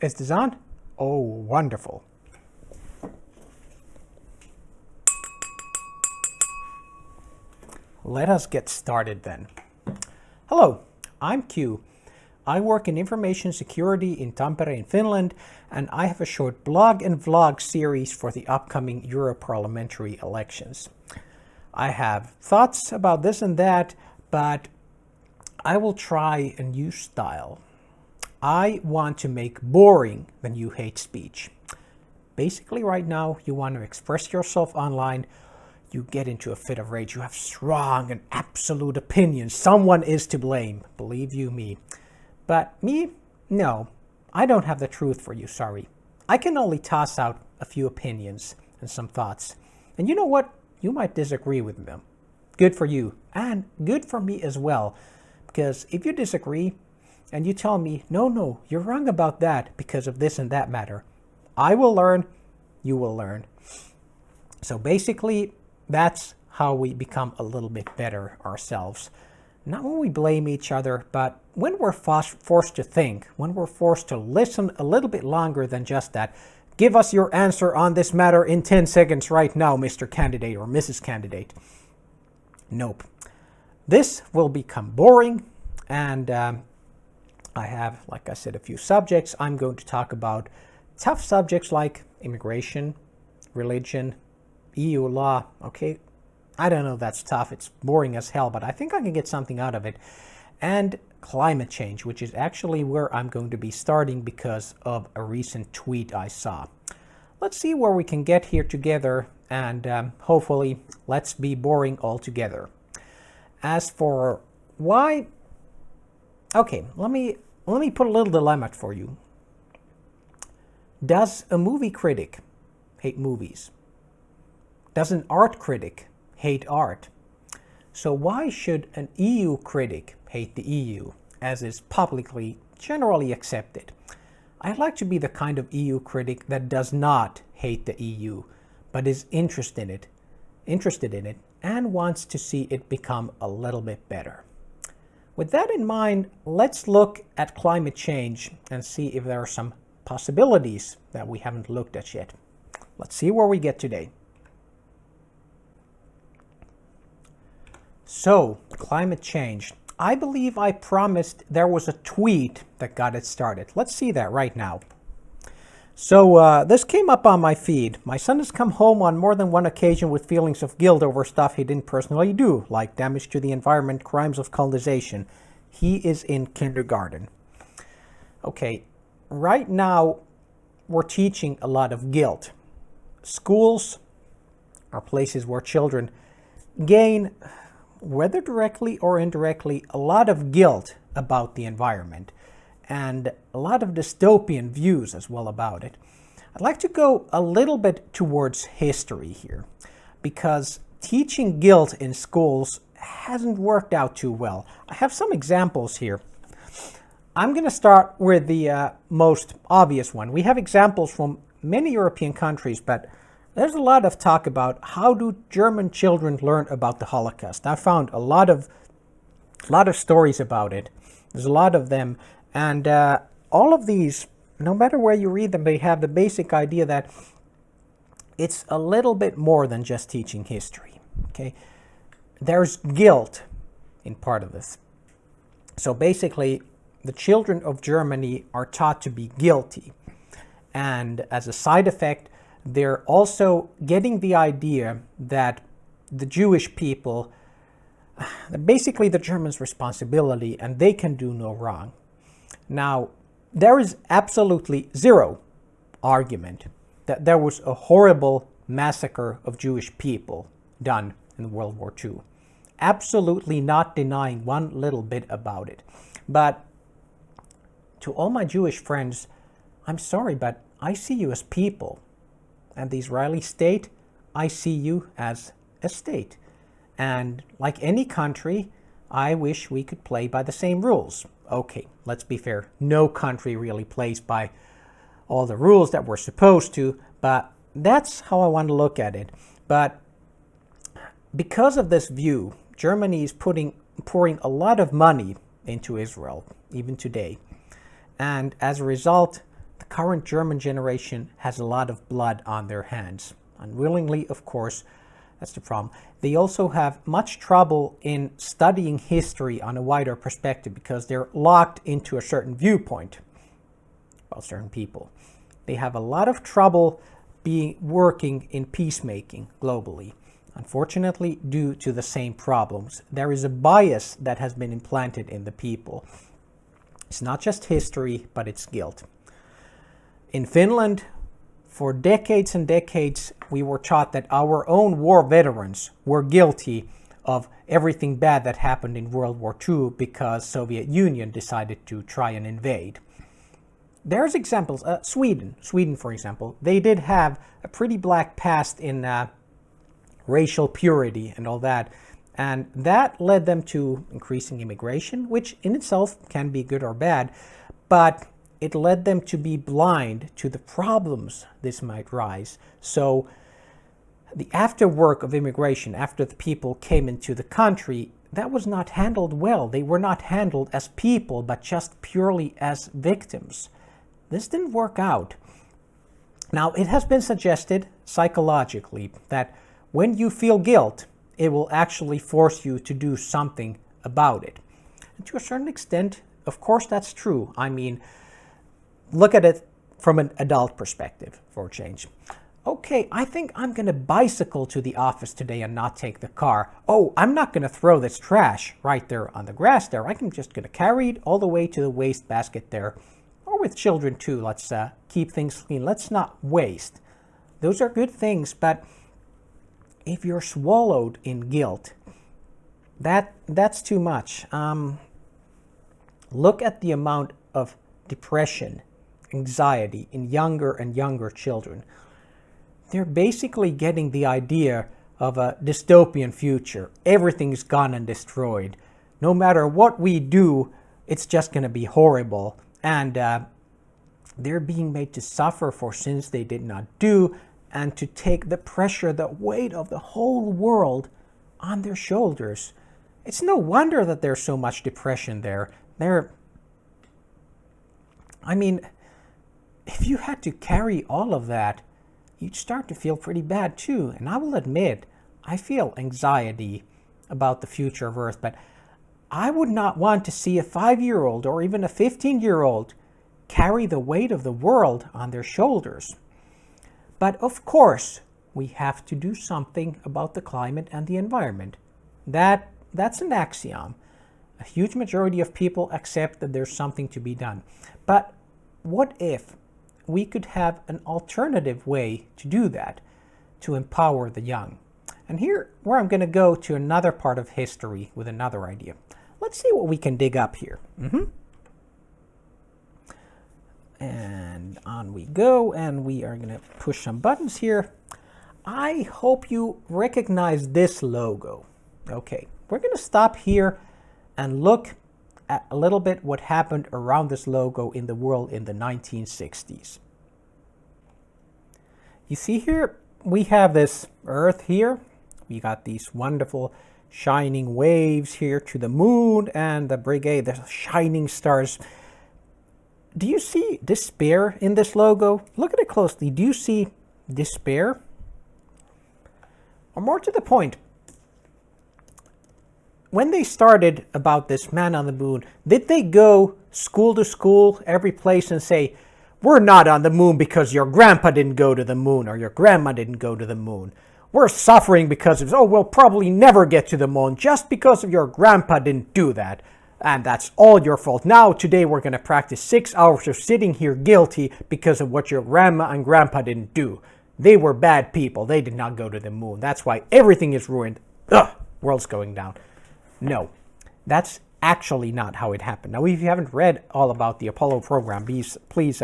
Is this on? Oh, wonderful. Let us get started then. Hello, I'm Q. I work in information security in Tampere in Finland, and I have a short blog and vlog series for the upcoming Euro parliamentary elections. I have thoughts about this and that, but I will try a new style. I want to make boring the new hate speech. Basically right now you want to express yourself online, you get into a fit of rage, you have strong and absolute opinions, someone is to blame, believe you me. But me, no, I don't have the truth for you, sorry. I can only toss out a few opinions and some thoughts. And you know what? You might disagree with them. Good for you, and good for me as well. Because if you disagree, and you tell me, no, you're wrong about that because of this and that matter, I will learn, you will learn. So basically, that's how we become a little bit better ourselves. Not when we blame each other, but when we're forced to think, when we're forced to listen a little bit longer than just that. Give us your answer on this matter in 10 seconds right now, Mr. Candidate or Mrs. Candidate. Nope. This will become boring, and I have, like I said, a few subjects. I'm going to talk about tough subjects like immigration, religion, EU law. Okay, I don't know if that's tough. It's boring as hell, but I think I can get something out of it. And climate change, which is actually where I'm going to be starting because of a recent tweet I saw. Let's see where we can get here together, and hopefully let's be boring all together. As for why, okay, let me put a little dilemma for you. Does a movie critic hate movies? Does an art critic hate art? So why should an EU critic hate the EU, as is publicly generally accepted? I'd like to be the kind of EU critic that does not hate the EU, but is interested in it, and wants to see it become a little bit better. With that in mind, let's look at climate change and see if there are some possibilities that we haven't looked at yet. Let's see where we get today. So, climate change. I believe I promised there was a tweet that got it started. Let's see that right now. So this came up on my feed. My son has come home on more than one occasion with feelings of guilt over stuff he didn't personally do, like damage to the environment, crimes of colonization. He is in kindergarten. Okay, right now we're teaching a lot of guilt. Schools are places where children gain, whether directly or indirectly, a lot of guilt about the environment and a lot of dystopian views as well about it. I'd like to go a little bit towards history here, because teaching guilt in schools hasn't worked out too well. I have some examples here. I'm going to start with the most obvious one. We have examples from many European countries, but there's a lot of talk about how do German children learn about the Holocaust. I found a lot of stories about it. There's a lot of them. And all of these, no matter where you read them, they have the basic idea that it's a little bit more than just teaching history. Okay, there's guilt in part of this. So basically, the children of Germany are taught to be guilty. And as a side effect, they're also getting the idea that the Jewish people, basically the Germans' responsibility, and they can do no wrong. Now, there is absolutely zero argument that there was a horrible massacre of Jewish people done in World War II. Absolutely not denying one little bit about it. But to all my Jewish friends, I'm sorry, but I see you as people. And the Israeli state, I see you as a state. And like any country, I wish we could play by the same rules. Okay, let's be fair. No country really plays by all the rules that we're supposed to, but that's how I want to look at it. But because of this view, Germany is pouring a lot of money into Israel, even today. And as a result, the current German generation has a lot of blood on their hands. Unwillingly, of course, that's the problem. They also have much trouble in studying history on a wider perspective because they're locked into a certain viewpoint about certain people. They have a lot of trouble working in peacemaking globally. Unfortunately, due to the same problems, there is a bias that has been implanted in the people. It's not just history, but it's guilt. In Finland, for decades and decades, we were taught that our own war veterans were guilty of everything bad that happened in World War II because Soviet Union decided to try and invade. There's examples. Sweden, for example, they did have a pretty black past in racial purity and all that. And that led them to increasing immigration, which in itself can be good or bad, but it led them to be blind to the problems this might rise. So the afterwork of immigration, after the people came into the country, that was not handled well. They were not handled as people, but just purely as victims. This didn't work out. Now, it has been suggested psychologically that when you feel guilt, it will actually force you to do something about it. And to a certain extent, of course, that's true. I mean, look at it from an adult perspective for a change. Okay, I think I'm going to bicycle to the office today and not take the car. Oh, I'm not going to throw this trash right there on the grass there. I'm just going to carry it all the way to the waste basket there. Or with children too, let's keep things clean. Let's not waste. Those are good things, but if you're swallowed in guilt, that's too much. Look at the amount of depression, anxiety in younger and younger children. They're basically getting the idea of a dystopian future. Everything's gone and destroyed. No matter what we do, it's just going to be horrible. And they're being made to suffer for sins they did not do, and to take the pressure, the weight of the whole world on their shoulders. It's no wonder that there's so much depression there. I mean, if you had to carry all of that, you'd start to feel pretty bad too. And I will admit, I feel anxiety about the future of Earth, but I would not want to see a 5-year-old or even a 15-year-old carry the weight of the world on their shoulders. But of course, we have to do something about the climate and the environment. That's an axiom. A huge majority of people accept that there's something to be done. But what if we could have an alternative way to do that, to empower the young? And here, where I'm going to go to another part of history with another idea. Let's see what we can dig up here. And on we go, and we are going to push some buttons here. I hope you recognize this logo. Okay, we're going to stop here and look at a little bit what happened around this logo in the world in the 1960s. You see here, we have this Earth here. We got these wonderful shining waves here to the moon and the brigade, the shining stars. Do you see despair in this logo? Look at it closely. Do you see despair? Or more to the point, when they started about this man on the moon, did they go school to school, every place, and say, we're not on the moon because your grandpa didn't go to the moon or your grandma didn't go to the moon? We're suffering because of, we'll probably never get to the moon just because of your grandpa didn't do that. And that's all your fault. Now, today, we're going to practice 6 hours of sitting here guilty because of what your grandma and grandpa didn't do. They were bad people. They did not go to the moon. That's why everything is ruined. Ugh, world's going down. No, that's actually not how it happened. Now, if you haven't read all about the Apollo program, please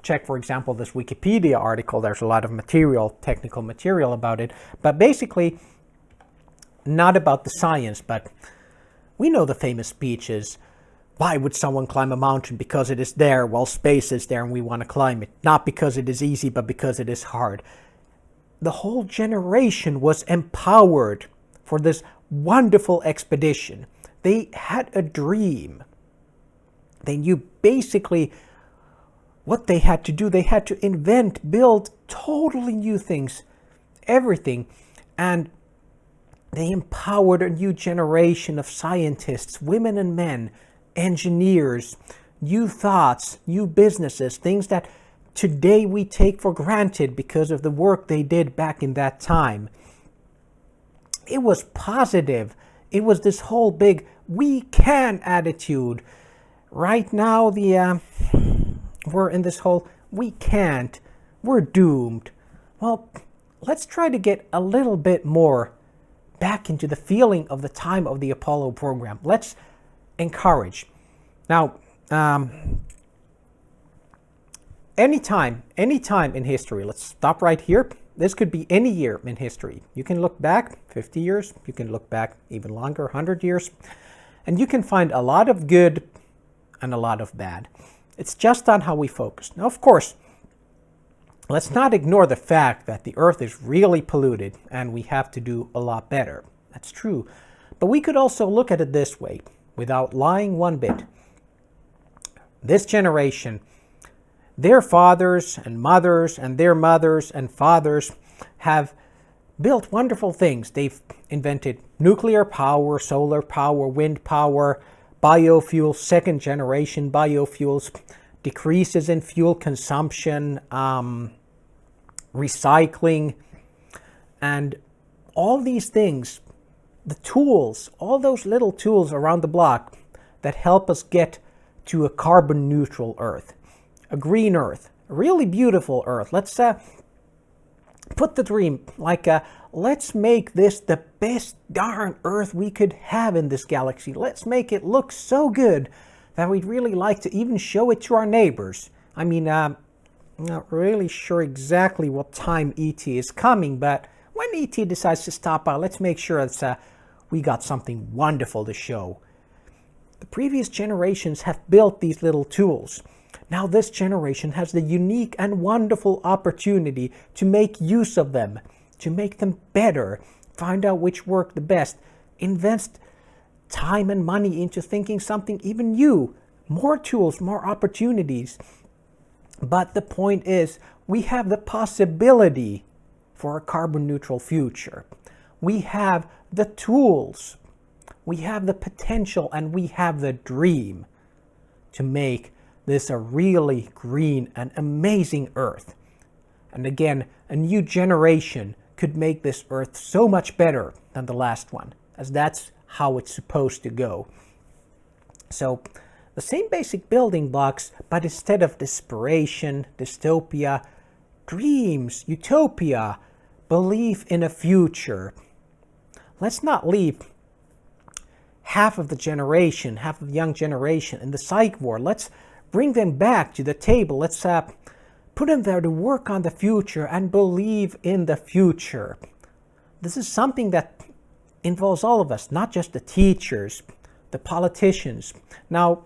check, for example, this Wikipedia article. There's a lot of material, technical material about it. But basically, not about the science, but we know the famous speech is, why would someone climb a mountain? Because it is there, well, space is there and we want to climb it. Not because it is easy, but because it is hard. The whole generation was empowered for this wonderful expedition. They had a dream. They knew basically what they had to do, they had to invent, build totally new things, everything. And they empowered a new generation of scientists, women and men, engineers, new thoughts, new businesses, things that today we take for granted because of the work they did back in that time. It was positive. It was this whole big we can attitude. Right now we're in this whole we can't, we're doomed. Well, let's try to get a little bit more back into the feeling of the time of the Apollo program. Let's encourage. Now, anytime in history, let's stop right here. This could be any year in history. You can look back 50 years, you can look back even longer, 100 years, and you can find a lot of good and a lot of bad. It's just on how we focus. Now, of course, let's not ignore the fact that the Earth is really polluted and we have to do a lot better. That's true. But we could also look at it this way, without lying one bit. This generation, their fathers and mothers and their mothers and fathers have built wonderful things. They've invented nuclear power, solar power, wind power, biofuels, second generation biofuels, decreases in fuel consumption, recycling, and all these things, the tools, all those little tools around the block that help us get to a carbon neutral Earth, a green Earth, a really beautiful Earth. Let's put the dream like let's make this the best darn Earth we could have in this galaxy. Let's make it look so good that we'd really like to even show it to our neighbors. I mean, I'm not really sure exactly what time ET is coming, but when ET decides to stop by, let's make sure that we got something wonderful to show. The previous generations have built these little tools. Now this generation has the unique and wonderful opportunity to make use of them, to make them better, find out which work the best, invest time and money into thinking something even new, more tools, more opportunities. But the point is, we have the possibility for a carbon neutral future. We have the tools, we have the potential, and we have the dream to make this a really green and amazing Earth. And again, a new generation could make this Earth so much better than the last one, as that's how it's supposed to go. So the same basic building blocks, but instead of desperation, dystopia, dreams, utopia, belief in a future. Let's not leave half of the generation, half of the young generation in the psych ward. Let's bring them back to the table. Let's put them there to work on the future and believe in the future. This is something that involves all of us, not just the teachers, the politicians. Now,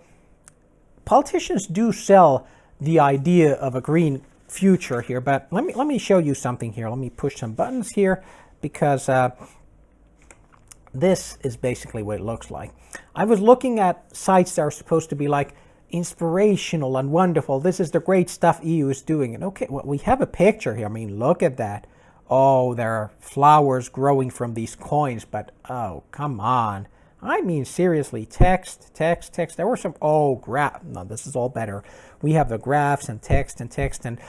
politicians do sell the idea of a green future here, but let me show you something here. Let me push some buttons here because this is basically what it looks like. I was looking at sites that are supposed to be like inspirational and wonderful. This is the great stuff EU is doing. And okay, well, we have a picture here. I mean, look at that. Oh, there are flowers growing from these coins, but oh, come on. I mean, seriously, text. There were some, no, this is all better. We have the graphs and text and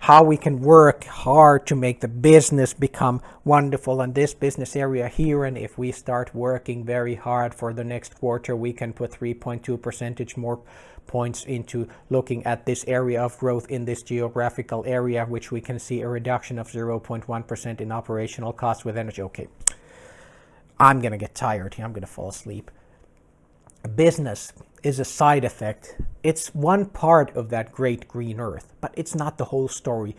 how we can work hard to make the business become wonderful in this business area here. And if we start working very hard for the next quarter, we can put 3.2 percentage more points into looking at this area of growth in this geographical area, which we can see a reduction of 0.1% in operational costs with energy. Okay, I'm going to get tired here. I'm going to fall asleep. Business is a side effect. It's one part of that great green Earth, but it's not the whole story.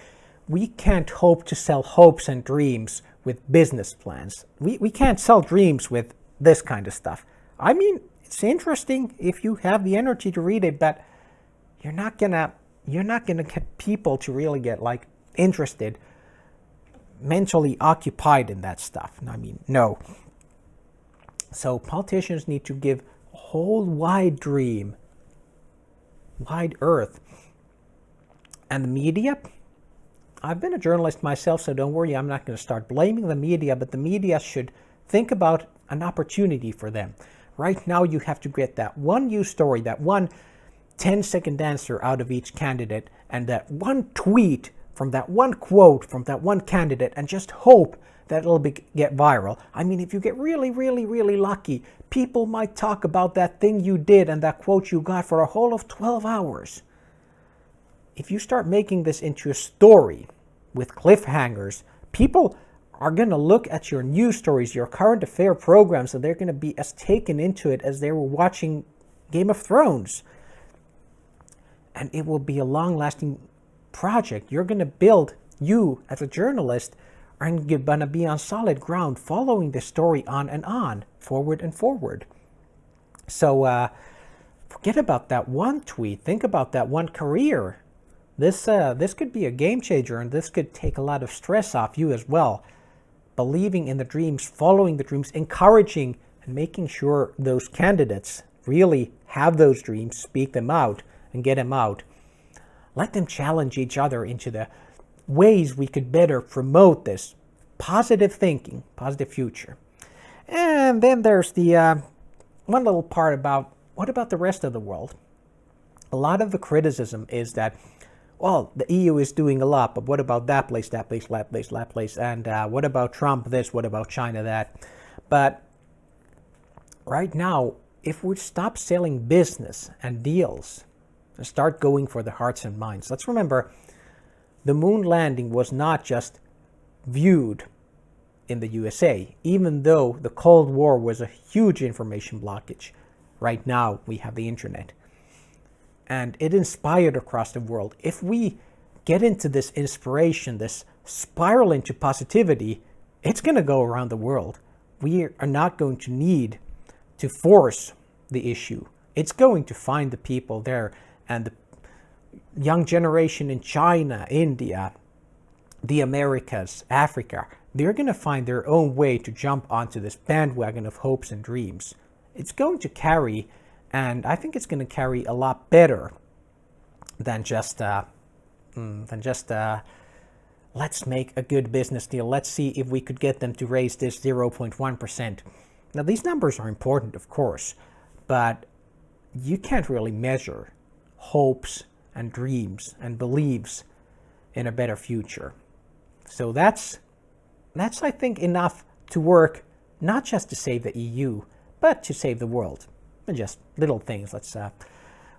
We can't hope to sell hopes and dreams with business plans. We can't sell dreams with this kind of stuff. I mean, it's interesting if you have the energy to read it, but you're not gonna get people to really get like interested, mentally occupied in that stuff. I mean, no. So politicians need to give a whole wide dream, wide Earth, And the media, I've been a journalist myself, so don't worry, I'm not going to start blaming the media, but the media should think about an opportunity for them. Right now, you have to get that one news story, that one 10-second answer out of each candidate, and that one tweet from that one quote from that one candidate, and just hope that it'll get viral. I mean, if you get really, really, really lucky, people might talk about that thing you did and that quote you got for a whole of 12 hours. If you start making this into a story with cliffhangers, people are going to look at your news stories, your current affair programs, and they're going to be as taken into it as they were watching Game of Thrones. And it will be a long-lasting project. You're going to build, you as a journalist, are going to be on solid ground, following the story on and on, forward and forward. So forget about that one tweet. Think about that one career. This could be a game changer, and this could take a lot of stress off you as well. Believing in the dreams, following the dreams, encouraging and making sure those candidates really have those dreams, speak them out and get them out. Let them challenge each other into the ways we could better promote this positive thinking, positive future. And then there's the one little part about, what about the rest of the world? A lot of the criticism is that, well, the EU is doing a lot, but what about that place, that place, that place, that place? And what about Trump this? What about China that? But right now, if we stop selling business and deals and start going for the hearts and minds, let's remember the moon landing was not just viewed in the USA, even though the Cold War was a huge information blockage. Right now, we have the internet. And it inspired across the world. If we get into this inspiration, this spiral into positivity, it's going to go around the world. We are not going to need to force the issue. It's going to find the people there, and the young generation in China, India, the Americas, Africa, they're going to find their own way to jump onto this bandwagon of hopes and dreams. It's going to carry, and I think it's going to carry a lot better than just let's make a good business deal. Let's see if we could get them to raise this 0.1%. Now, these numbers are important, of course, but you can't really measure hopes and dreams and beliefs in a better future. So that's I think enough to work, not just to save the EU, but to save the world. And just little things.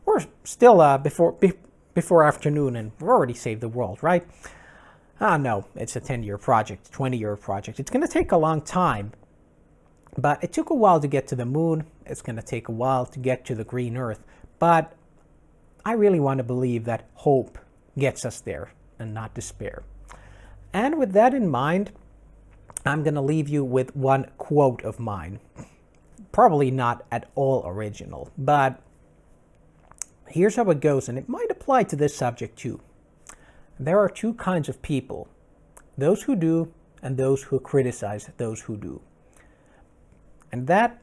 We're still before afternoon, and we've already saved the world, right? No, it's a 10-year project, 20-year project. It's going to take a long time, but it took a while to get to the moon. It's going to take a while to get to the green Earth. But I really want to believe that hope gets us there and not despair. And with that in mind, I'm going to leave you with one quote of mine. Probably not at all original, but here's how it goes, and it might apply to this subject too. There are two kinds of people, those who do and those who criticize those who do. And that,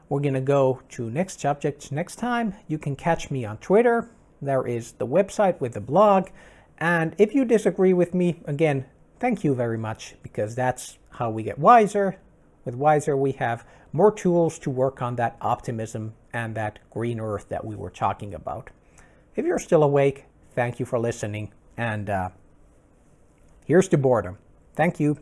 we're going to go to next subject next time. You can catch me on Twitter. There is the website with the blog. And if you disagree with me, again, thank you very much, because that's how we get wiser. With Wiser, we have more tools to work on that optimism and that green Earth that we were talking about. If you're still awake, thank you for listening. And here's to boredom. Thank you.